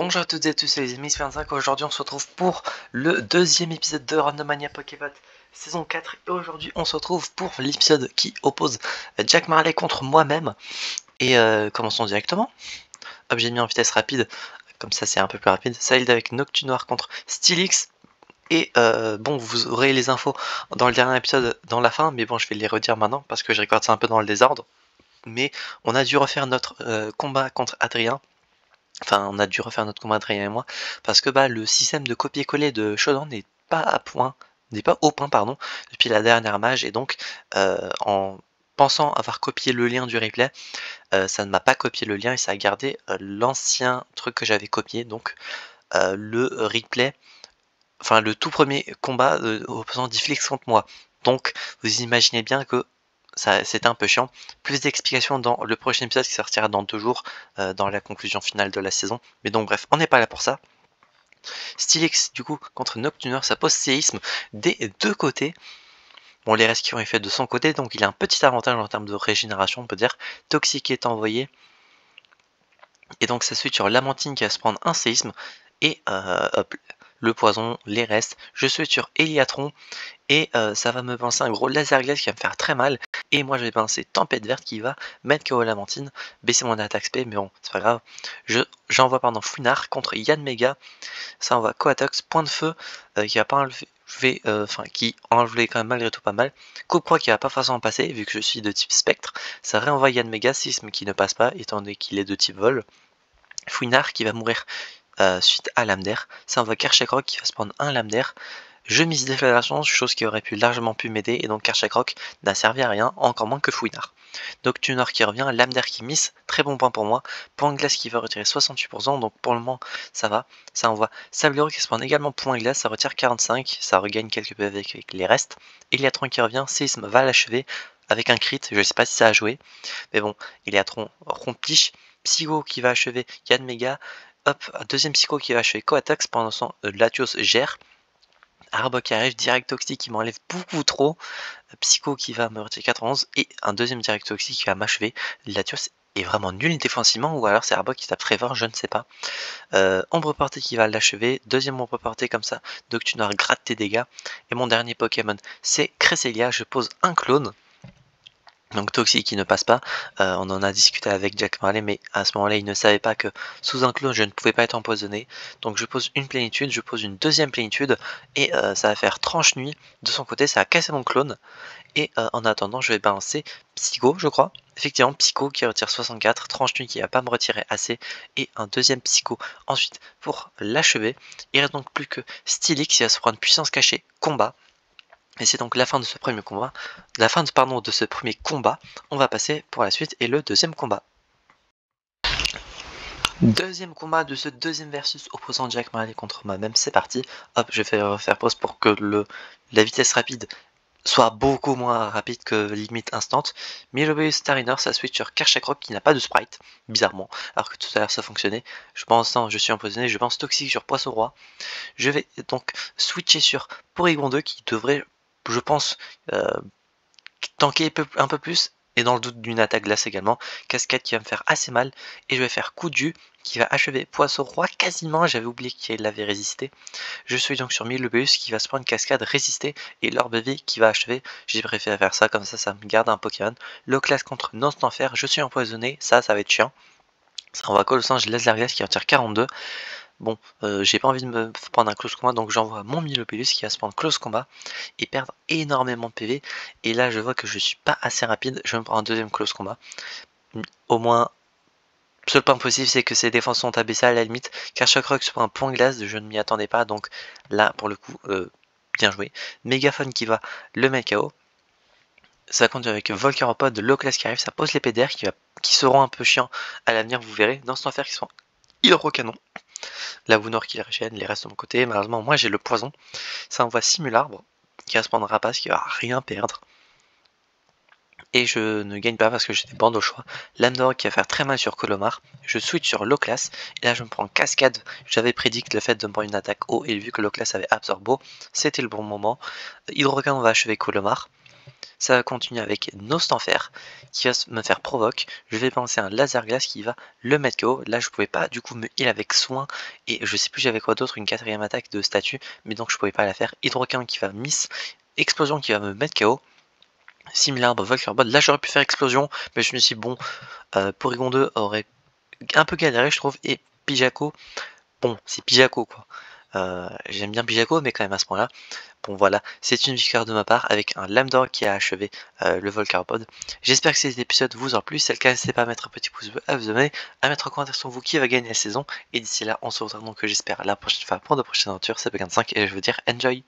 Bonjour à toutes et à tous, c'est les amis 25. Aujourd'hui on se retrouve pour le deuxième épisode de Randomania Pokéball saison 4. Et aujourd'hui on se retrouve pour l'épisode qui oppose Jack Marley contre moi-même. Et commençons directement. Hop, j'ai mis en vitesse rapide, comme ça c'est un peu plus rapide. Saïd avec Noctunoir contre Steelix. Et bon, vous aurez les infos dans le dernier épisode, dans la fin, mais bon, je vais les redire maintenant parce que je regarde ça un peu dans le désordre. Mais on a dû refaire notre combat contre Adrien. Enfin, on a dû refaire notre combat Adrien et moi, parce que le système de copier-coller de Shodan n'est pas au point, pardon, depuis la dernière mage, et donc en pensant avoir copié le lien du replay, ça ne m'a pas copié le lien et ça a gardé l'ancien truc que j'avais copié, donc le replay, enfin le tout premier combat opposant Difflix contre moi. Donc vous imaginez bien que c'était un peu chiant. Plus d'explications dans le prochain épisode qui sortira dans 2 jours, dans la conclusion finale de la saison. Mais donc bref, on n'est pas là pour ça. Steelix du coup contre Noctuneur, ça pose séisme des deux côtés. Bon, les restes qui ont été faits de son côté, donc il a un petit avantage en termes de régénération, on peut dire. Toxique est envoyé. Et donc ça suit sur Lamantine qui va se prendre un séisme. Et hop, le poison, les restes. Je suis sur Eliatron. Et ça va me balancer un gros laser glace qui va me faire très mal. Et moi je vais balancer Tempête Verte qui va mettre KO Lamantine, baisser mon attaque SP, mais bon, c'est pas grave. J'envoie Fouinard contre Yann Mega. Ça envoie Coatox, Point de Feu, qui va pas enlever, qui enlevait quand même malgré tout pas mal. Coupe-Croix qui va pas forcément passer, vu que je suis de type Spectre. Ça réenvoie Yann Mega, Sisme qui ne passe pas, étant donné qu'il est de type Vol. Fouinard qui va mourir suite à Lame d'Air. Ça envoie Kershakroc qui va se prendre un Lame d'Air. Je mise Déflagration, chose qui aurait pu largement m'aider, et donc Kershakroc n'a servi à rien, encore moins que Fouinard. Noctuneur qui revient, Lame d'Air qui miss, très bon point pour moi. Point Glace qui va retirer 68%, donc pour le moment ça va. Ça envoie Sablero qui se prend également Point Glace, ça retire 45, ça regagne quelques PV avec les restes. Eliatron qui revient, Séisme va l'achever avec un crit, je sais pas si ça a joué, mais bon, Eliatron rompiche. Psycho qui va achever Yann Mega. Hop, un deuxième Psycho qui va achever Coatox pendant son Latios gère. Arbok qui arrive, direct toxique qui m'enlève beaucoup trop. Psycho qui va me retirer 91 et un deuxième direct toxique qui va m'achever. Latios est vraiment nul défensivement, ou alors c'est Arbok qui tape très fort, je ne sais pas. Ombre portée qui va l'achever, deuxième ombre portée comme ça, Noctuneur gratte tes dégâts. Et mon dernier Pokémon c'est Cresselia, je pose un clone. Donc Toxic qui ne passe pas, on en a discuté avec Jack Marley, mais à ce moment là il ne savait pas que sous un clone je ne pouvais pas être empoisonné. Donc je pose une plénitude, je pose une deuxième plénitude, et ça va faire tranche nuit de son côté, ça a cassé mon clone. Et en attendant je vais balancer Psycho, je crois, effectivement Psycho qui retire 64, tranche nuit qui va pas me retirer assez, et un deuxième Psycho ensuite pour l'achever. Il reste donc plus que Steelix qui va se prendre puissance cachée, combat. Et c'est donc la fin de ce premier combat. De ce premier combat. On va passer pour la suite et le deuxième combat. Deuxième combat de ce deuxième versus opposant Jack Marley contre moi-même. C'est parti. Hop, je vais refaire pause pour que la vitesse rapide soit beaucoup moins rapide que limite instant. Milobeus Stariner, ça switch sur Kershakroc qui n'a pas de sprite, bizarrement, alors que tout à l'heure ça fonctionnait. Je pense, non, je suis empoisonné, je pense Toxique sur Poisson Roi. Je vais donc switcher sur Porygon 2 qui devrait, je pense, tanker un peu plus, et dans le doute d'une attaque glace également. Cascade qui va me faire assez mal, et je vais faire coup de jus qui va achever Poisson Roi quasiment, j'avais oublié qu'il avait résisté. Je suis donc sur Milobeus qui va se prendre cascade, résister, et l'orbe vie qui va achever. J'ai préféré faire ça, comme ça me garde un Pokémon. Loclas contre Non-Stand Fer, je suis empoisonné, ça va être chiant. Ça envoie Colossinge Laser Glace qui retire 42. Bon, j'ai pas envie de me prendre un close combat, donc j'envoie mon Milobeus qui va se prendre close combat et perdre énormément de PV. Et là, je vois que je suis pas assez rapide, je me prends un deuxième close combat. Au moins, seul point positif, c'est que ses défenses sont abaissées à la limite. Car Shockrock se prend un point glace, je ne m'y attendais pas, donc là, pour le coup, bien joué. Mégaphone qui va le mettre KO. Ça continue avec Volcaropod, Loclas qui arrive, ça pose les PDR qui seront un peu chiants à l'avenir, vous verrez. Dans ce temps faire qui sont hydrocanon. La Wounor qui les régène, les restes de mon côté. Malheureusement, moi j'ai le poison. Ça envoie Simularbre qui va se prendre Rapace qui va rien perdre. Et je ne gagne pas parce que j'ai des bandes au choix. Lamdor qui va faire très mal sur Colomar. Je switch sur Loclas. Et là je me prends Cascade. J'avais prédit que le fait de me prendre une attaque haut, et vu que Loclas avait Absorbo, c'était le bon moment. Hydrocanon va achever Colomar. Ça va continuer avec Nostanfer qui va me faire provoque. Je vais lancer un laser glace qui va le mettre KO. Là je pouvais pas du coup me heal avec soin et je sais plus j'avais quoi d'autre, une quatrième attaque de statue, mais donc je pouvais pas la faire. Hydroquin qui va miss, explosion qui va me mettre KO. Similarbre, Volkerbot, là j'aurais pu faire explosion, mais je me suis dit bon, Porygon 2 aurait un peu galéré je trouve, et Pijako, bon c'est Pijako quoi. J'aime bien Pijako mais quand même à ce point là. Bon voilà, c'est une victoire de ma part avec un Lame qui a achevé le Volcarpod. J'espère que cet épisode vous a plu, si c'est le cas n'hésitez pas à mettre un petit pouce bleu, à vous abonner, à mettre en commentaire sur vous qui va gagner la saison. Et d'ici là on se retrouve donc j'espère la prochaine fois pour de prochaines aventures, c'est P25 et je veux dire enjoy.